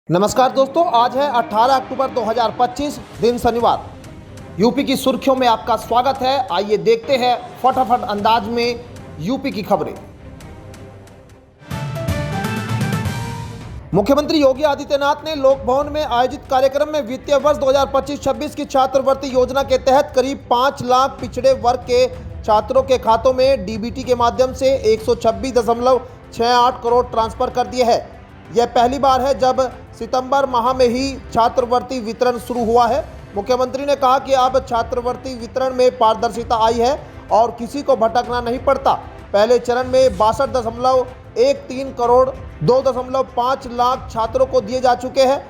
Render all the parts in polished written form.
नमस्कार दोस्तों, आज है 18 अक्टूबर 2025 दिन शनिवार। यूपी की सुर्खियों में आपका स्वागत है। आइए देखते हैं फटाफट अंदाज में यूपी की खबरें। मुख्यमंत्री योगी आदित्यनाथ ने लोक भवन में आयोजित कार्यक्रम में वित्तीय वर्ष 2025-26 की छात्रवृत्ति योजना के तहत करीब 5 लाख पिछड़े वर्ग के छात्रों के खातों में डीबीटी के माध्यम से 126.68 करोड़ ट्रांसफर कर दिए हैं। यह पहली बार है जब सितंबर माह में ही छात्रवृत्ति वितरण शुरू हुआ है। मुख्यमंत्री ने कहा कि अब छात्रवृत्ति वितरण में पारदर्शिता आई है और किसी को भटकना नहीं पड़ता। पहले चरण में 62.13 करोड़ 2.5 लाख छात्रों को दिए जा चुके हैं।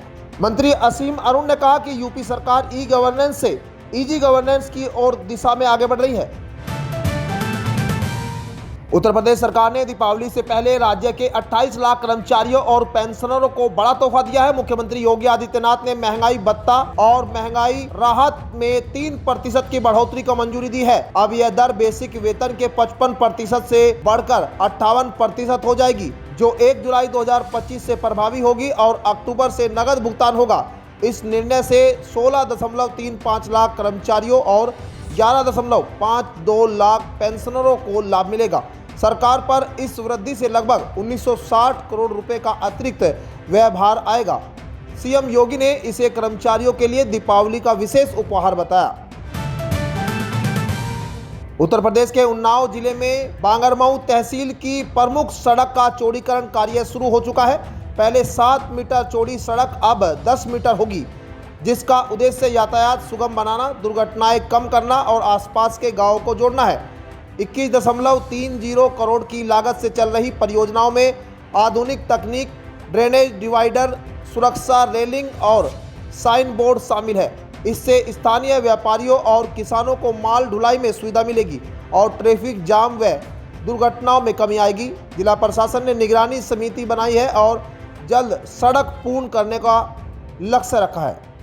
मंत्री असीम अरुण ने कहा कि यूपी सरकार ई गवर्नेंस से ईजी गवर्नेंस की ओर दिशा में आगे बढ़ रही है। उत्तर प्रदेश सरकार ने दीपावली से पहले राज्य के 28 लाख कर्मचारियों और पेंशनरों को बड़ा तोहफा दिया है। मुख्यमंत्री योगी आदित्यनाथ ने महंगाई भत्ता और महंगाई राहत में 3% की बढ़ोतरी को मंजूरी दी है। अब यह दर बेसिक वेतन के 55% से बढ़कर 58% हो जाएगी, जो 1 जुलाई 2025 से प्रभावी होगी और अक्टूबर से नकद भुगतान होगा। इस निर्णय से 16.35 लाख कर्मचारियों और 11.52 लाख पेंशनरों को लाभ मिलेगा। सरकार पर इस वृद्धि से लगभग 1960 करोड़ रुपए का अतिरिक्त व्यय भार आएगा। सीएम योगी ने इसे कर्मचारियों के लिए दीपावली का विशेष उपहार बताया। उत्तर प्रदेश के उन्नाव जिले में बांगरमऊ तहसील की प्रमुख सड़क का चौड़ीकरण कार्य शुरू हो चुका है। पहले 7 मीटर चौड़ी सड़क अब 10 मीटर होगी, जिसका उद्देश्य यातायात सुगम बनाना, दुर्घटनाएं कम करना और आसपास के गांवों को जोड़ना है। 21.30 करोड़ की लागत से चल रही परियोजनाओं में आधुनिक तकनीक, ड्रेनेज डिवाइडर, सुरक्षा रेलिंग और साइन बोर्ड शामिल है। इससे स्थानीय व्यापारियों और किसानों को माल ढुलाई में सुविधा मिलेगी और ट्रैफिक जाम व दुर्घटनाओं में कमी आएगी। जिला प्रशासन ने निगरानी समिति बनाई है और जल्द सड़क पूर्ण करने का लक्ष्य रखा है।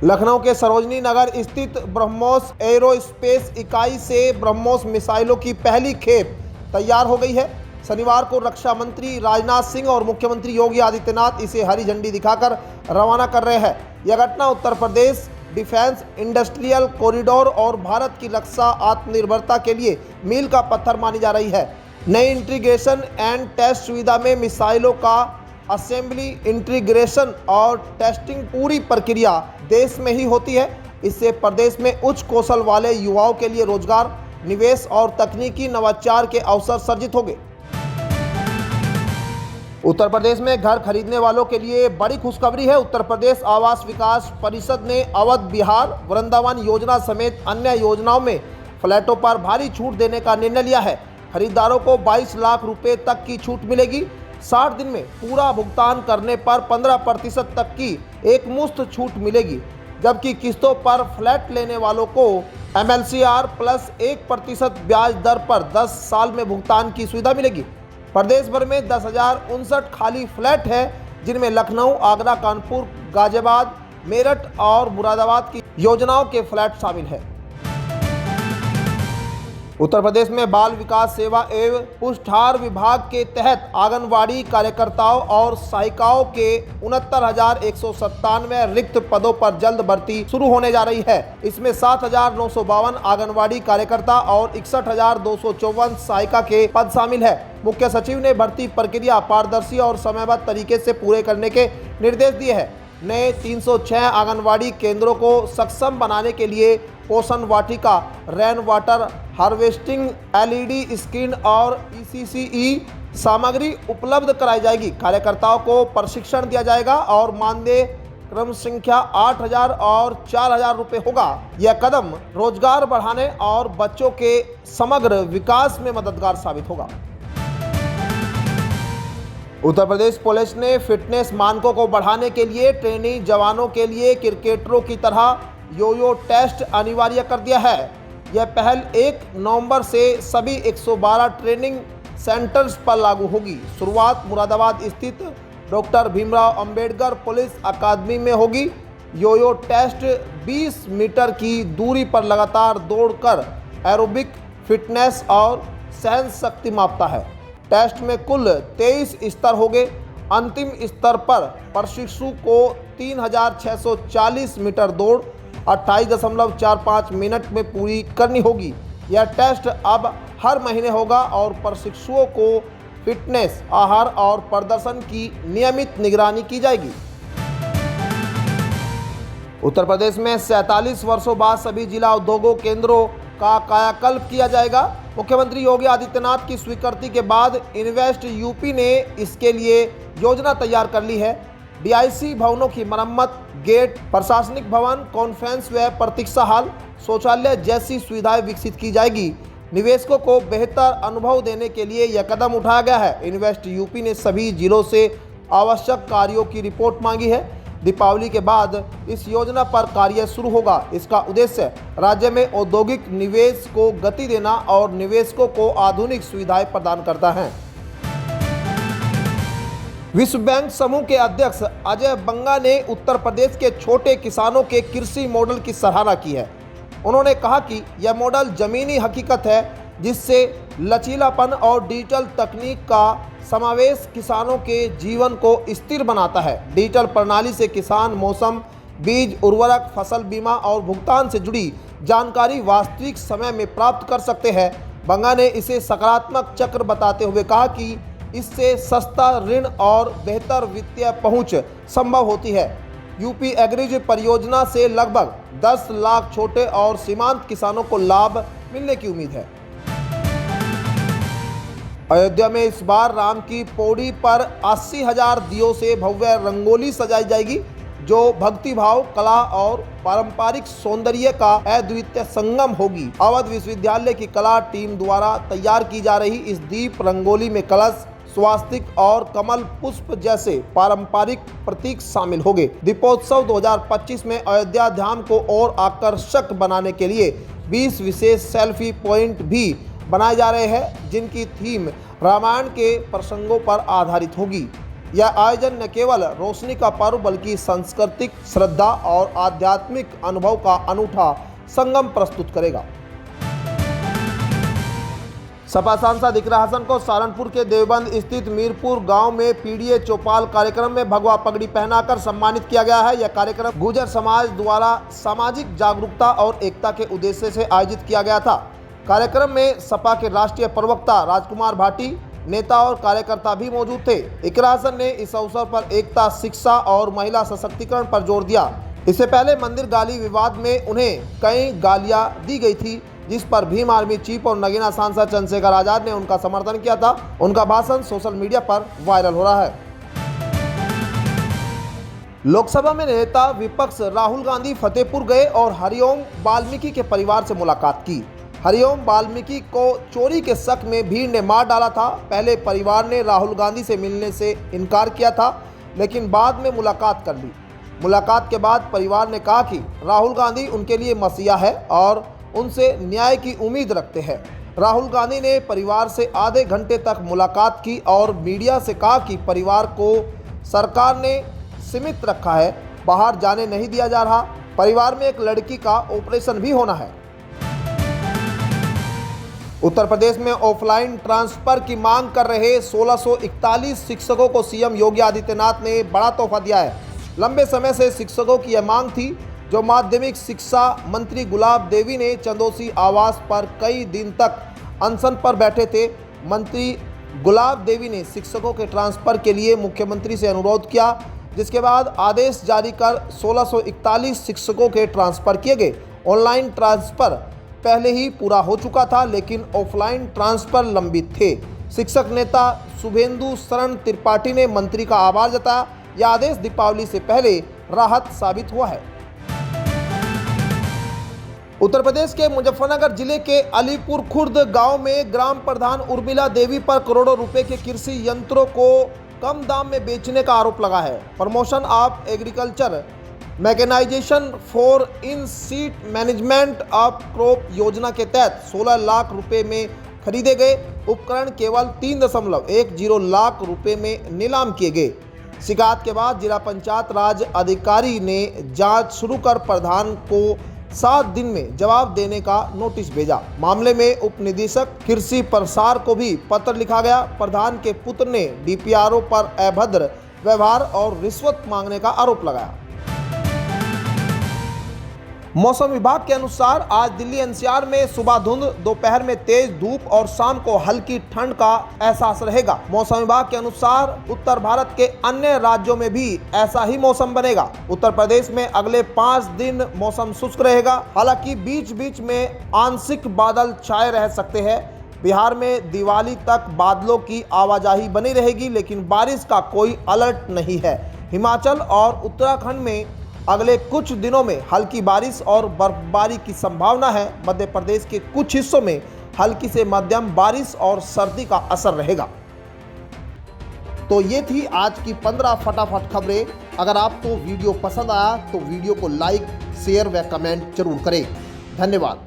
लखनऊ के सरोजनी नगर स्थित ब्रह्मोस एरोस्पेस इकाई से ब्रह्मोस मिसाइलों की पहली खेप तैयार हो गई है। शनिवार को रक्षा मंत्री राजनाथ सिंह और मुख्यमंत्री योगी आदित्यनाथ इसे हरी झंडी दिखाकर रवाना कर रहे हैं। यह घटना Uttar Pradesh defence industrial corridor और भारत की रक्षा आत्मनिर्भरता के लिए मील का पत्थर मानी जा रही है। नई इंटीग्रेशन एंड टेस्ट सुविधा में मिसाइलों का असेंबली, इंटीग्रेशन और टेस्टिंग पूरी प्रक्रिया देश में ही होती है। इससे प्रदेश में उच्च कौशल वाले युवाओं के लिए रोजगार, निवेश और तकनीकी नवाचार के अवसर सर्जित होंगे। उत्तर प्रदेश में घर खरीदने वालों के लिए बड़ी खुशखबरी है। उत्तर प्रदेश आवास विकास परिषद ने अवध बिहार वृंदावन योजना समेत अन्य योजनाओं में फ्लैटों पर भारी छूट देने का निर्णय लिया है। खरीदारों को 22 लाख रुपए तक की छूट मिलेगी। 60 दिन में पूरा भुगतान करने पर 15% तक की एकमुश्त छूट मिलेगी, जबकि किस्तों पर फ्लैट लेने वालों को MLCR प्लस 1% ब्याज दर पर 10 साल में भुगतान की सुविधा मिलेगी। प्रदेश भर में 10,059 खाली फ्लैट है, जिनमें लखनऊ, आगरा, कानपुर, गाजियाबाद, मेरठ और मुरादाबाद की योजनाओं के फ्लैट शामिल है। उत्तर प्रदेश में बाल विकास सेवा एवं पुष्टाहार विभाग के तहत आंगनवाड़ी कार्यकर्ताओं और सहायिकाओं के 69,197 रिक्त पदों पर जल्द भर्ती शुरू होने जा रही है। इसमें 7,952 आंगनवाड़ी कार्यकर्ता और 61,254 सहायिका के पद शामिल है। मुख्य सचिव ने भर्ती प्रक्रिया पारदर्शी और समयबद्ध तरीके से पूरे करने के निर्देश दिए हैं। नए 306 आंगनवाड़ी केंद्रों को सक्षम बनाने के लिए पोषण वाटिका, rain water harvesting, LED screen और ECCE सामग्री उपलब्ध कराई जाएगी। कार्यकर्ताओं को प्रशिक्षण दिया जाएगा और मानदेय क्रम संख्या 8,000 और 4,000 रुपये होगा। यह कदम रोजगार बढ़ाने और बच्चों के समग्र विकास में मददगार साबित होगा। उत्तर प्रदेश पुलिस ने फिटनेस मानकों को बढ़ाने के लिए ट्रेनी जवानों के लिए क्रिकेटरों की तरह योयो टेस्ट अनिवार्य कर दिया है। यह पहल 1 नवंबर से सभी 112 ट्रेनिंग सेंटर्स पर लागू होगी। शुरुआत मुरादाबाद स्थित डॉक्टर भीमराव अंबेडकर पुलिस अकादमी में होगी। योयो टेस्ट 20 मीटर की दूरी पर लगातार दौड़कर एरोबिक फिटनेस और सहन शक्ति मापता है। टेस्ट में कुल 23 स्तर होंगे अंतिम स्तर पर प्रशिक्षु को 3640 मीटर दौड़ 28.45 मिनट में पूरी करनी होगी। यह टेस्ट अब हर महीने होगा और प्रशिक्षुओं को फिटनेस, आहार और प्रदर्शन की नियमित निगरानी की जाएगी। उत्तर प्रदेश में 47 वर्षों बाद सभी जिला उद्योगों केंद्रों का कायाकल्प किया जाएगा। मुख्यमंत्री योगी आदित्यनाथ की स्वीकृति के बाद इन्वेस्ट यूपी ने इसके लिए योजना तैयार कर ली है। डीआईसी भवनों की मरम्मत, गेट, प्रशासनिक भवन, कॉन्फ्रेंस व प्रतीक्षा हॉल, शौचालय जैसी सुविधाएं विकसित की जाएगी। निवेशकों को बेहतर अनुभव देने के लिए यह कदम उठाया गया है। इन्वेस्ट यूपी ने सभी जिलों से आवश्यक कार्यों की रिपोर्ट मांगी है। दीपावली के बाद इस योजना पर कार्य शुरू होगा। इसका उद्देश्य राज्य में औद्योगिक निवेश को गति देना और निवेशकों को आधुनिक सुविधाएं प्रदान करता है। विश्व बैंक समूह के अध्यक्ष अजय बंगा ने उत्तर प्रदेश के छोटे किसानों के कृषि मॉडल की सराहना की है। उन्होंने कहा कि यह मॉडल जमीनी हकीकत है जिससे लचीलापन और डिजिटल तकनीक का समावेश किसानों के जीवन को स्थिर बनाता है। डिजिटल प्रणाली से किसान मौसम, बीज, उर्वरक, फसल बीमा और भुगतान से जुड़ी जानकारी वास्तविक समय में प्राप्त कर सकते हैं। बंगा ने इसे सकारात्मक चक्र बताते हुए कहा कि इससे सस्ता ऋण और बेहतर वित्तीय पहुंच संभव होती है। यूपी एग्रीज परियोजना से लगभग 10 लाख छोटे और सीमांत किसानों को लाभ मिलने की उम्मीद है। अयोध्या में इस बार राम की पौड़ी पर 80,000 दियों से भव्य रंगोली सजाई जाएगी, जो भक्ति भाव, कला और पारंपरिक सौंदर्य का अद्वितीय संगम होगी। अवध विश्वविद्यालय की कला टीम द्वारा तैयार की जा रही इस दीप रंगोली में कलश, स्वास्तिक और कमल पुष्प जैसे पारंपरिक प्रतीक शामिल होंगे। दीपोत्सव 2025 में अयोध्या धाम को और आकर्षक बनाने के लिए 20 विशेष सेल्फी पॉइंट भी बनाए जा रहे हैं, जिनकी थीम रामायण के प्रसंगों पर आधारित होगी। यह आयोजन न केवल रोशनी का पर्व बल्कि सांस्कृतिक, श्रद्धा और आध्यात्मिक अनुभव का अनूठा संगम प्रस्तुत करेगा। सपा सांसद इकरा हसन को सहारनपुर के देवबंद स्थित मीरपुर गांव में पीडीए चौपाल कार्यक्रम में भगवा पगड़ी पहनाकर सम्मानित किया गया है। यह कार्यक्रम गुर्जर समाज द्वारा सामाजिक जागरूकता और एकता के उद्देश्य से आयोजित किया गया था। कार्यक्रम में सपा के राष्ट्रीय प्रवक्ता राजकुमार भाटी, नेता और कार्यकर्ता भी मौजूद थे। इकरा हसन ने इस अवसर पर एकता, शिक्षा और महिला सशक्तिकरण पर जोर दिया। इससे पहले मंदिर गाली विवाद में उन्हें कई गालियां दी गई थी, जिस पर भीम आर्मी चीफ और नगीना सांसद चंद्रशेखर आजाद ने उनका समर्थन किया था। उनका भाषण सोशल मीडिया पर वायरल हो रहा है। लोकसभा में नेता विपक्ष राहुल गांधी फतेहपुर गए और हरिओम वाल्मीकि के परिवार से मुलाकात की। हरिओम वाल्मीकि को चोरी के शक में भीड़ ने मार डाला था। पहले परिवार ने राहुल गांधी से मिलने से इनकार किया था, लेकिन बाद में मुलाकात कर ली। मुलाकात के बाद परिवार ने कहा कि राहुल गांधी उनके लिए मसीहा है और उनसे न्याय की उम्मीद रखते हैं। राहुल गांधी ने परिवार से आधे घंटे तक मुलाकात की और मीडिया से कहा कि परिवार को सरकार ने सीमित रखा है, बाहर जाने नहीं दिया जा रहा। परिवार में एक लड़की का ऑपरेशन भी होना है। उत्तर प्रदेश में ऑफलाइन ट्रांसफर की मांग कर रहे 1641 शिक्षकों को सीएम योगी आदित्यनाथ ने बड़ा तोहफा दिया है। लंबे समय से शिक्षकों की यह मांग थी, जो माध्यमिक शिक्षा मंत्री गुलाब देवी ने चंदौसी आवास पर कई दिन तक अनशन पर बैठे थे। मंत्री गुलाब देवी ने शिक्षकों के ट्रांसफर के लिए मुख्यमंत्री से अनुरोध किया, जिसके बाद आदेश जारी कर 1641 शिक्षकों के ट्रांसफर किए गए। ऑनलाइन ट्रांसफर पहले ही पूरा हो चुका था, लेकिन ऑफलाइन ट्रांसफर लंबित थे। शिक्षक नेता शुभेंदु शरण त्रिपाठी ने मंत्री का आभार जताया। यह आदेश दीपावली से पहले राहत साबित हुआ है। उत्तर प्रदेश के मुजफ्फरनगर जिले के अलीपुर खुर्द गांव में ग्राम प्रधान उर्मिला देवी पर करोड़ों रुपए के कृषि यंत्रों को कम दाम में बेचने का आरोप लगा है। Promotion of agriculture mechanisation for in situ management of crop योजना के तहत 16 लाख रुपए में खरीदे गए उपकरण केवल 3.10 लाख रुपए में नीलाम किए गए। शिकायत के बाद जिला पंचायत राज अधिकारी ने जांच शुरू कर प्रधान को 7 दिन में जवाब देने का नोटिस भेजा। मामले में उप निदेशक कृषि प्रसार को भी पत्र लिखा गया। प्रधान के पुत्र ने डीपीआरओ पर अभद्र व्यवहार और रिश्वत मांगने का आरोप लगाया। मौसम विभाग के अनुसार आज दिल्ली एनसीआर में सुबह धुंध, दोपहर में तेज धूप और शाम को हल्की ठंड का एहसास रहेगा। मौसम विभाग के अनुसार उत्तर भारत के अन्य राज्यों में भी ऐसा ही मौसम बनेगा। उत्तर प्रदेश में अगले 5 दिन मौसम शुष्क रहेगा, हालांकि बीच बीच में आंशिक बादल छाए रह सकते हैं। बिहार में दिवाली तक बादलों की आवाजाही बनी रहेगी, लेकिन बारिश का कोई अलर्ट नहीं है। हिमाचल और उत्तराखंड में अगले कुछ दिनों में हल्की बारिश और बर्फबारी की संभावना है। मध्य प्रदेश के कुछ हिस्सों में हल्की से मध्यम बारिश और सर्दी का असर रहेगा। तो ये थी आज की 15 फटाफट खबरें। अगर आपको वीडियो पसंद आया तो वीडियो को लाइक, शेयर व कमेंट जरूर करें। धन्यवाद।